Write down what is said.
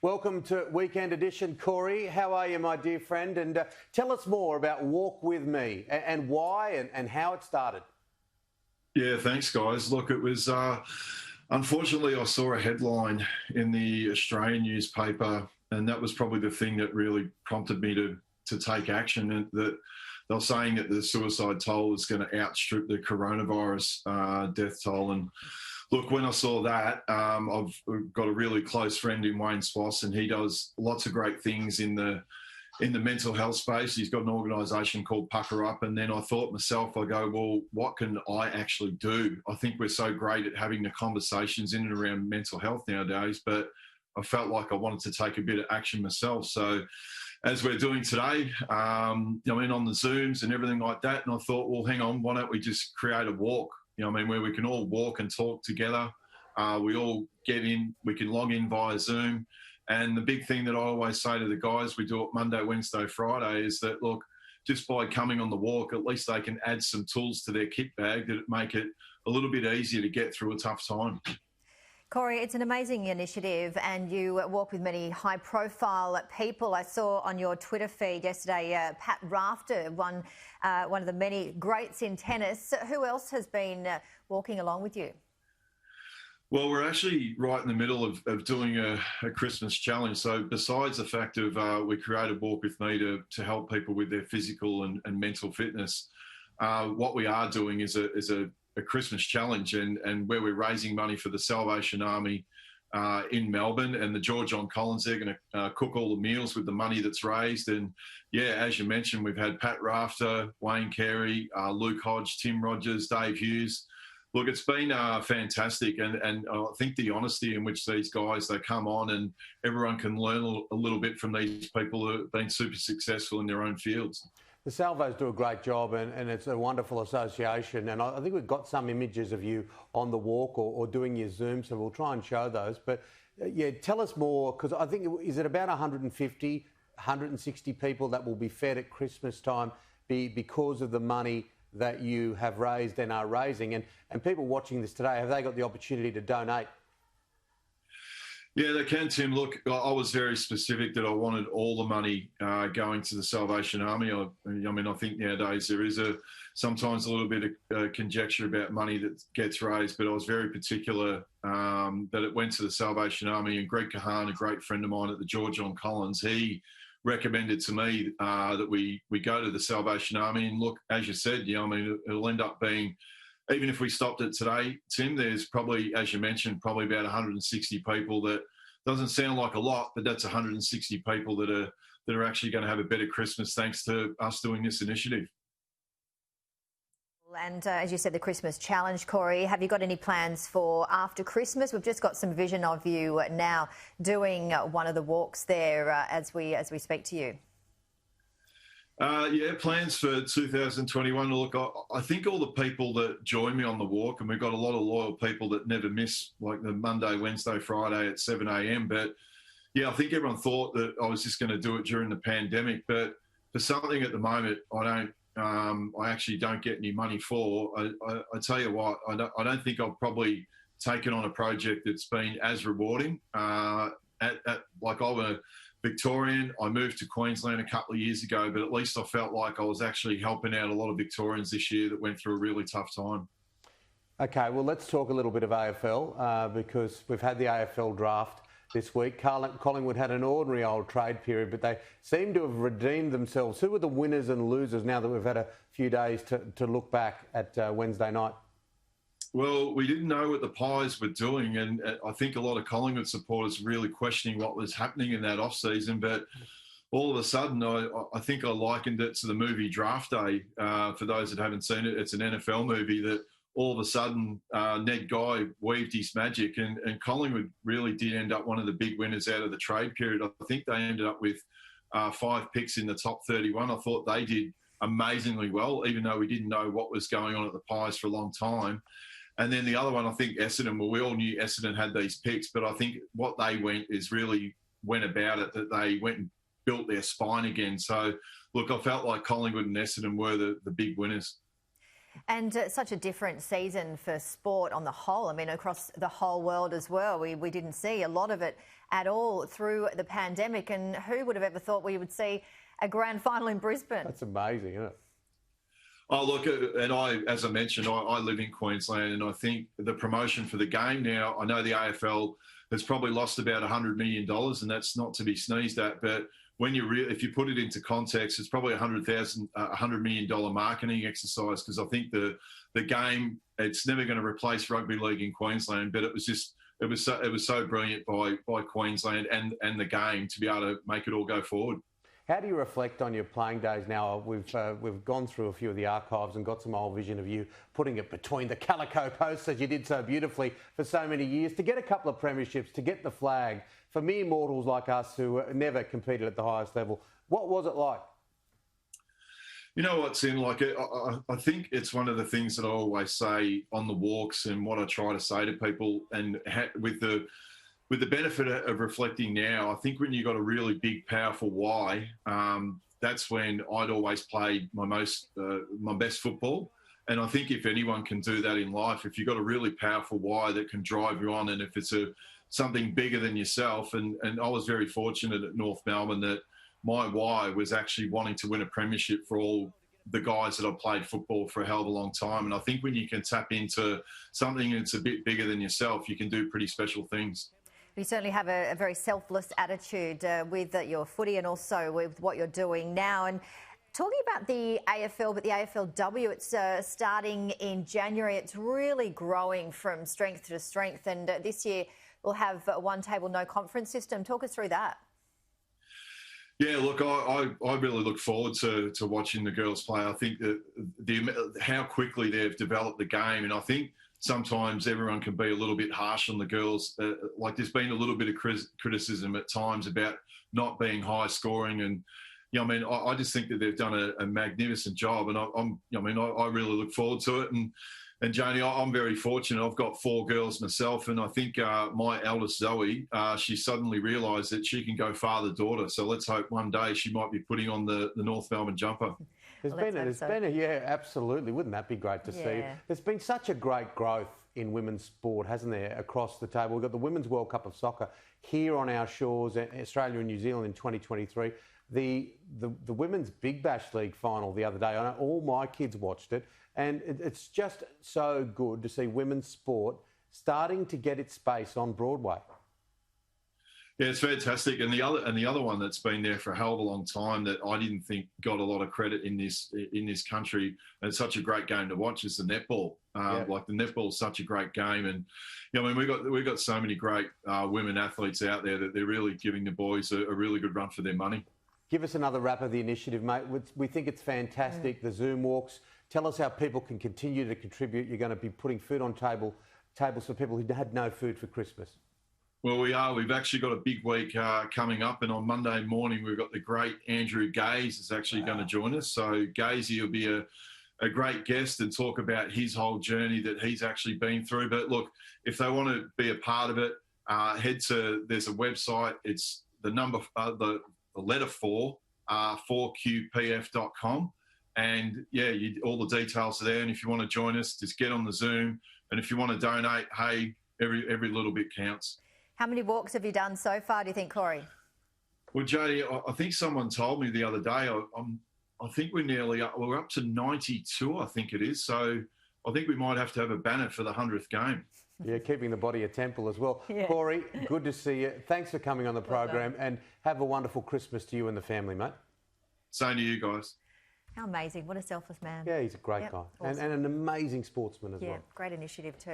Welcome to Weekend Edition, Corey. How are you, my dear friend? And tell us more about Walk With Me and why and how it started. Yeah, thanks, guys. Look, it was, unfortunately, I saw a headline in the Australian newspaper, and that was probably the thing that really prompted me to take action. And that they were saying that the suicide toll is going to outstrip the coronavirus death toll. And look, when I saw that, I've got a really close friend in Wayne Swoss, and he does lots of great things in the mental health space. He's got an organisation called Pucker Up. And then I thought myself, I go, well, what can I actually do? I think we're so great at having the conversations in and around mental health nowadays, but I felt like I wanted to take a bit of action myself. So as we're doing today, on the Zooms and everything like that, and I thought, well, hang on, why don't we just create a walk, where we can all walk and talk together. We all get in, we can log in via Zoom. And the big thing that I always say to the guys, we do it Monday, Wednesday, Friday, is that, look, just by coming on the walk, at least they can add some tools to their kit bag that make it a little bit easier to get through a tough time. Corey, it's an amazing initiative, and you walk with many high-profile people. I saw on your Twitter feed yesterday, Pat Rafter, one of the many greats in tennis. Who else has been walking along with you? Well, we're actually right in the middle of doing a Christmas challenge. So besides the fact of we created Walk With Me to help people with their physical and mental fitness, what we are doing is a Christmas challenge, and where we're raising money for the Salvation Army in Melbourne, and the George John Collins. They're going to cook all the meals with the money that's raised. And yeah, as you mentioned, we've had Pat Rafter, Wayne Carey, Luke Hodge, Tim Rogers, Dave Hughes. Look, it's been fantastic, and I think the honesty in which these guys, they come on and everyone can learn a little bit from these people who have been super successful in their own fields. The Salvos do a great job, and it's a wonderful association. And I think we've got some images of you on the walk or doing your Zoom, so we'll try and show those. But yeah, tell us more, because I think, is it about 150, 160 people that will be fed at Christmas time because of the money that you have raised and are raising? And people watching this today, have they got the opportunity to donate? Yeah, they can, Tim. Look, I was very specific that I wanted all the money going to the Salvation Army. I think nowadays there is sometimes a little bit of conjecture about money that gets raised, but I was very particular that it went to the Salvation Army. And Greg Kahan, a great friend of mine at the George John Collins, he recommended to me that we go to the Salvation Army. And look, as you said, it'll end up being, even if we stopped it today, Tim, there's probably, as you mentioned, probably about 160 people. That doesn't sound like a lot, but that's 160 people that are actually going to have a better Christmas thanks to us doing this initiative. And as you said, the Christmas challenge, Corey, have you got any plans for after Christmas? We've just got some vision of you now doing one of the walks there as we speak to you. Yeah, plans for 2021. Look, I think all the people that join me on the walk, and we've got a lot of loyal people that never miss, like the Monday, Wednesday, Friday at 7 a.m. But yeah, I think everyone thought that I was just going to do it during the pandemic. But for something at the moment, I actually don't get any money for. I tell you what, I don't think I've probably taken on a project that's been as rewarding. Like I'm a Victorian. I moved to Queensland a couple of years ago, but at least I felt like I was actually helping out a lot of Victorians this year that went through a really tough time. Okay, well, let's talk a little bit of AFL because we've had the AFL Draft this week. Collingwood had an ordinary old trade period, but they seem to have redeemed themselves. Who were the winners and losers now that we've had a few days to look back at Wednesday night? Well, we didn't know what the Pies were doing, and I think a lot of Collingwood supporters really questioning what was happening in that off-season. But all of a sudden, I think I likened it to the movie Draft Day. For those that haven't seen it, it's an NFL movie that all of a sudden Ned Guy weaved his magic, and Collingwood really did end up one of the big winners out of the trade period. I think they ended up with 5 picks in the top 31. I thought they did amazingly well, even though we didn't know what was going on at the Pies for a long time. And then the other one, I think Essendon, well, we all knew Essendon had these picks, but I think what they went about it, that they went and built their spine again. So, look, I felt like Collingwood and Essendon were the big winners. And such a different season for sport on the whole. I mean, across the whole world as well. We didn't see a lot of it at all through the pandemic. And who would have ever thought we would see a grand final in Brisbane? That's amazing, isn't it? Oh, look, and as I mentioned, I live in Queensland, and I think the promotion for the game now, I know the AFL has probably lost about $100 million, and that's not to be sneezed at, but when if you put it into context, it's probably $100 million marketing exercise, because I think the game, it's never going to replace rugby league in Queensland, but it was so brilliant by Queensland and the game to be able to make it all go forward. How do you reflect on your playing days now? We've gone through a few of the archives and got some old vision of you putting it between the calico posts, as you did so beautifully for so many years, to get a couple of premierships, to get the flag. For mere mortals like us who never competed at the highest level, what was it like? You know what, Tim, I think it's one of the things that I always say on the walks, and what I try to say to people, and with the benefit of reflecting now, I think when you've got a really big, powerful why, that's when I'd always play my best football. And I think if anyone can do that in life, if you've got a really powerful why that can drive you on, and if it's something bigger than yourself, and I was very fortunate at North Melbourne that my why was actually wanting to win a premiership for all the guys that have played football for a hell of a long time. And I think when you can tap into something that's a bit bigger than yourself, you can do pretty special things. You certainly have a very selfless attitude with your footy, and also with what you're doing now. And talking about the AFL, but the AFLW, it's starting in January. It's really growing from strength to strength. And this year we'll have a one table, no conference system. Talk us through that. Yeah, look, I really look forward to watching the girls play. I think that how quickly they've developed the game, and I think sometimes everyone can be a little bit harsh on the girls. There's been a little bit of criticism at times about not being high scoring, and I just think that they've done a magnificent job, and I really look forward to it. And Janie, I'm very fortunate. I've got 4 girls myself, and I think my eldest Zoe, she suddenly realised that she can go father-daughter. So let's hope one day she might be putting on the North Melbourne jumper. Yeah, absolutely. Wouldn't that be great to see? There's been such a great growth in women's sport, hasn't there, across the table? We've got the Women's World Cup of Soccer here on our shores, Australia and New Zealand in 2023. The Women's Big Bash League final the other day, I know all my kids watched it, and it's just so good to see women's sport starting to get its space on Broadway. Yeah, it's fantastic. And the other one that's been there for a hell of a long time that I didn't think got a lot of credit in this country, and it's such a great game to watch, is the netball. Like the netball is such a great game, and we've got so many great women athletes out there that they're really giving the boys a really good run for their money. Give us another wrap of the initiative, mate. We think it's fantastic. The Zoom walks. Tell us how people can continue to contribute. You're going to be putting food on tables for people who had no food for Christmas. Well, we are. We've actually got a big week coming up, and on Monday morning we've got the great Andrew Gaze is actually going to join us. So Gazy will be a great guest and talk about his whole journey that he's actually been through. But look, if they want to be a part of it, there's a website. It's the letter 4, 4qpf.com. And all the details are there. And if you want to join us, just get on the Zoom. And if you want to donate, hey, every little bit counts. How many walks have you done so far, do you think, Corey? Well, Jodie, I think someone told me the other day, I think we're up to 92, I think it is. So I think we might have to have a banner for the 100th game. Yeah, keeping the body a temple as well. Yeah. Corey, good to see you. Thanks for coming on the program, and have a wonderful Christmas to you and the family, mate. Same to you guys. How amazing. What a selfless man. Yeah, he's a great guy. Awesome. And an amazing sportsman as well. Yeah, great initiative too.